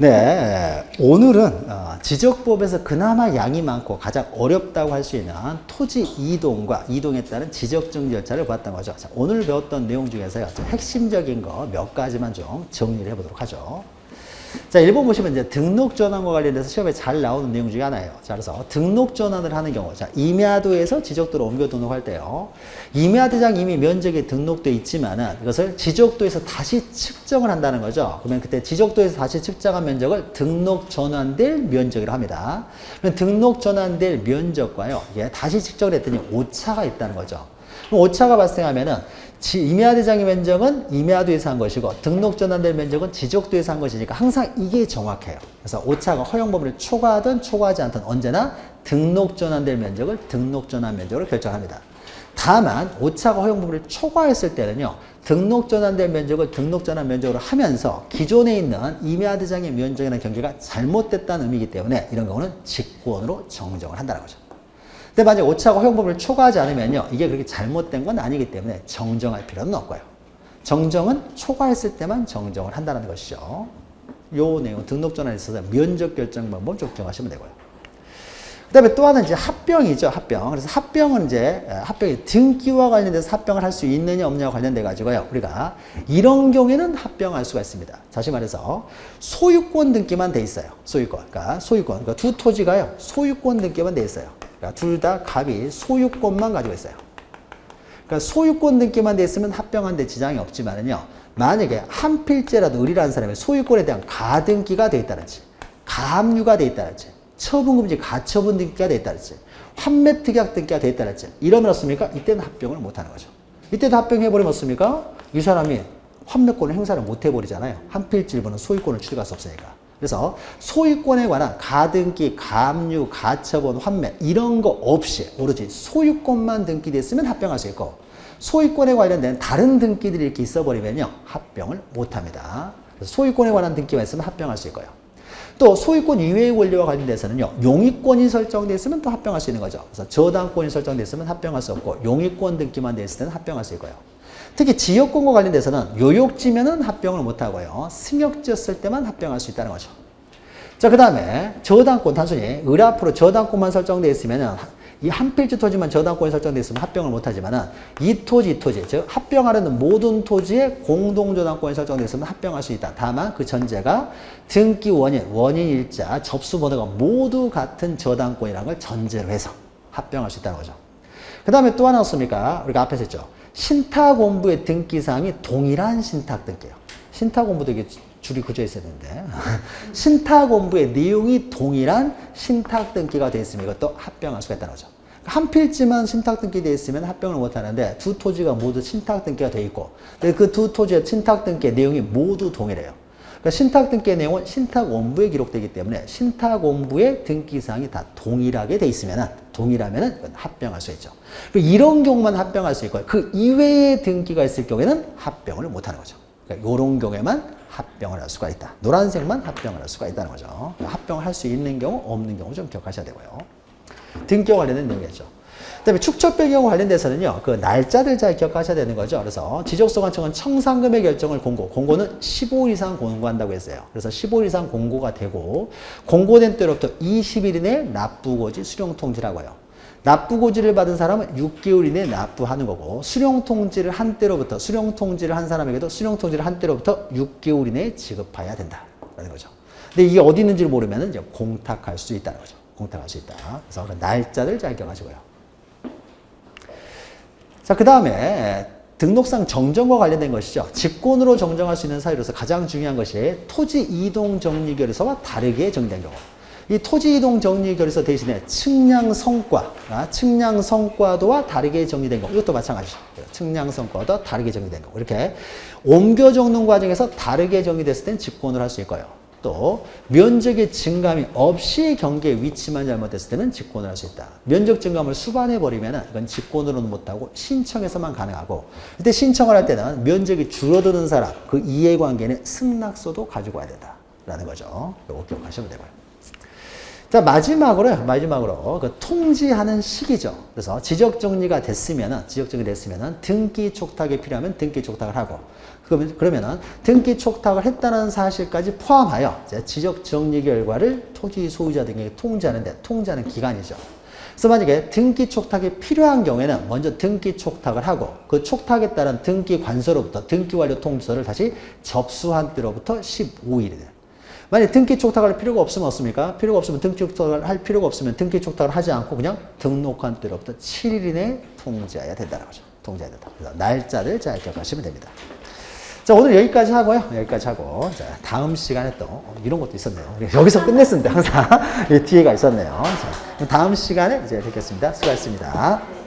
네, 오늘은 지적법에서 그나마 양이 많고 가장 어렵다고 할 수 있는 토지 이동과 이동에 따른 지적정지 절차를 봤던 거죠. 자, 오늘 배웠던 내용 중에서요, 좀 핵심적인 거 몇 가지만 좀 정리를 해보도록 하죠. 자, 1번 보시면 이제 등록 전환과 관련해서 시험에 잘 나오는 내용 중에 하나예요. 자, 그래서 등록 전환을 하는 경우, 자, 임야도에서 지적도로 옮겨 등록할 때요. 임야대장 이미 면적이 등록돼 있지만은 이것을 지적도에서 다시 측정을 한다는 거죠. 그러면 그때 지적도에서 다시 측정한 면적을 등록 전환될 면적이라고 합니다. 그럼 등록 전환될 면적과요, 이게 다시 측정을 했더니 오차가 있다는 거죠. 그럼 오차가 발생하면은 임야대장의 면적은 임야도에서 한 것이고 등록 전환될 면적은 지적도에서 한 것이니까 항상 이게 정확해요. 그래서 오차가 허용 범위를 초과하든 초과하지 않든 언제나 등록 전환될 면적을 등록 전환 면적으로 결정합니다. 다만 오차가 허용 범위를 초과했을 때는요, 등록 전환될 면적을 등록 전환 면적으로 하면서 기존에 있는 임야대장의 면적이나 경계가 잘못됐다는 의미이기 때문에 이런 경우는 직권으로 정정을 한다는 거죠. 근데 만약 오차가 허용 범위를 초과하지 않으면요, 이게 그렇게 잘못된 건 아니기 때문에 정정할 필요는 없고요. 정정은 초과했을 때만 정정을 한다는 것이죠. 요 내용 등록 전환에 있어서 면적 결정 방법 좀 기억하시면 되고요. 그 다음에 또 하나는 이제 합병이죠, 합병. 그래서 합병은 이제, 합병이 등기와 관련돼서 합병을 할 수 있느냐 없느냐와 관련돼 가지고요, 우리가 이런 경우에는 합병할 수가 있습니다. 다시 말해서 소유권 등기만 돼 있어요. 소유권. 그러니까 소유권. 그러니까 두 토지가요, 소유권 등기만 돼 있어요. 그러니까 둘 다 갑이 소유권만 가지고 있어요. 그러니까 소유권 등기만 돼 있으면 합병하는데 지장이 없지만은요, 만약에 한 필지라도 을이라는 사람의 소유권에 대한 가등기가 돼 있다든지, 가압류가 돼 있다든지, 처분금지 가처분 등기가 돼 있다든지, 환매특약 등기가 돼 있다든지, 이러면 어떻습니까? 이때는 합병을 못 하는 거죠. 이때도 합병해버리면 어떻습니까? 이 사람이 환매권을 행사를 못 해버리잖아요. 한 필지 일부는 소유권을 취득할 수 없으니까. 그래서 소유권에 관한 가등기, 가압류, 가처분, 환매 이런 거 없이 오로지 소유권만 등기됐으면 합병할 수 있고, 소유권에 관련된 다른 등기들이 이렇게 있어버리면요, 합병을 못합니다. 그래서 소유권에 관한 등기만 있으면 합병할 수 있고요. 또 소유권 이외의 권리와 관련돼서는요, 용의권이 설정되어 있으면 또 합병할 수 있는 거죠. 그래서 저당권이 설정되어 있으면 합병할 수 없고, 용의권 등기만 되어 있을 때는 합병할 수 있고요. 특히 지역권과 관련돼서는 요역지면은 합병을 못하고요, 승역지였을 때만 합병할 수 있다는 거죠. 자, 그 다음에 저당권, 단순히 을 앞으로 저당권만 설정되어 있으면은 이 한 필지 토지만 저당권이 설정되어 있으면 합병을 못하지만은 이 토지, 즉 합병하려는 모든 토지에 공동저당권이 설정되어 있으면 합병할 수 있다. 다만 그 전제가 등기 원인일자, 접수 번호가 모두 같은 저당권이라는 걸 전제로 해서 합병할 수 있다는 거죠. 그 다음에 또 하나 없습니까? 우리가 앞에서 했죠. 신탁원부의 등기사항이 동일한 신탁등기예요. 신탁원부도 이게 줄이 그저 있었는데 신탁원부의 내용이 동일한 신탁등기가 되어 있으면 이것도 합병할 수가 있다는 거죠. 한 필지만 신탁등기 되어 있으면 합병을 못하는데 두 토지가 모두 신탁등기가 되어 있고 그 두 토지의 신탁등기의 내용이 모두 동일해요. 그러니까 신탁등기의 내용은 신탁원부에 기록되기 때문에 신탁원부의 등기사항이 다 동일하게 되어 있으면 동일하면 합병할 수 있죠. 이런 경우만 합병할 수 있고 그 이외의 등기가 있을 경우에는 합병을 못하는 거죠. 그러니까 이런 경우에만 합병을 할 수가 있다. 노란색만 합병을 할 수가 있다는 거죠. 합병을 할 수 있는 경우, 없는 경우 좀 기억하셔야 되고요. 등기와 관련된 내용이죠. 그 다음에 축척 변경과 관련돼서는요, 그 날짜들 잘 기억하셔야 되는 거죠. 그래서 지적소관청은 청산금의 결정을 공고는 15일 이상 공고한다고 했어요. 그래서 15일 이상 공고가 되고, 공고된 때로부터 20일 이내에 납부고지 수령통지라고 해요. 납부고지를 받은 사람은 6개월 이내에 납부하는 거고, 수령통지를 한 때로부터, 수령통지를 한 사람에게도 수령통지를 한 때로부터 6개월 이내에 지급해야 된다라는 거죠. 근데 이게 어디 있는지를 모르면 이제 공탁할 수 있다는 거죠. 공탁할 수 있다. 그래서 그 날짜를 잘 기억하시고요. 자, 그 다음에 등록상 정정과 관련된 것이죠. 직권으로 정정할 수 있는 사유로서 가장 중요한 것이 토지 이동 정리 결의서와 다르게 정리된 경우. 이 토지 이동 정리 결의서 대신에 측량 성과도와 다르게 정리된 경우. 이것도 마찬가지죠. 측량 성과도 다르게 정리된 경우. 이렇게 옮겨 적는 과정에서 다르게 정리됐을 땐 직권을 할 수 있고요. 또 면적의 증감이 없이 경계의 위치만 잘못됐을 때는 직권을 할 수 있다. 면적 증감을 수반해버리면 이건 직권으로는 못하고 신청해서만 가능하고, 그때 신청을 할 때는 면적이 줄어드는 사람, 그 이해관계는 승낙서도 가지고 와야 된다라는 거죠. 이거 기억하시면 되고요. 자, 마지막으로 그 통지하는 시기죠. 그래서 지적정리가 됐으면은 등기 촉탁이 필요하면 등기 촉탁을 하고, 그러면은 등기 촉탁을 했다는 사실까지 포함하여 이제 지적 정리 결과를 토지 소유자 등에게 통지하는 기간이죠. 그래서 만약에 등기 촉탁이 필요한 경우에는 먼저 등기 촉탁을 하고 그 촉탁에 따른 등기 관서로부터 등기 완료 통지서를 다시 접수한 때로부터 15일이 돼요. 만약에 등기 촉탁할 필요가 없으면 어떻습니까? 필요가 없으면 등기 촉탁을 할 필요가 없으면 등기 촉탁을 하지 않고 그냥 등록한 때로부터 7일 이내에 통지해야 된다는 거죠. 통지해야 된다. 그래서 날짜를 잘 기억하시면 됩니다. 자, 오늘 여기까지 하고요. 여기까지 하고, 자, 다음 시간에 또, 이런 것도 있었네요. 여기서 끝냈습니다. 항상. 뒤에가 있었네요. 자, 다음 시간에 이제 뵙겠습니다. 수고하셨습니다.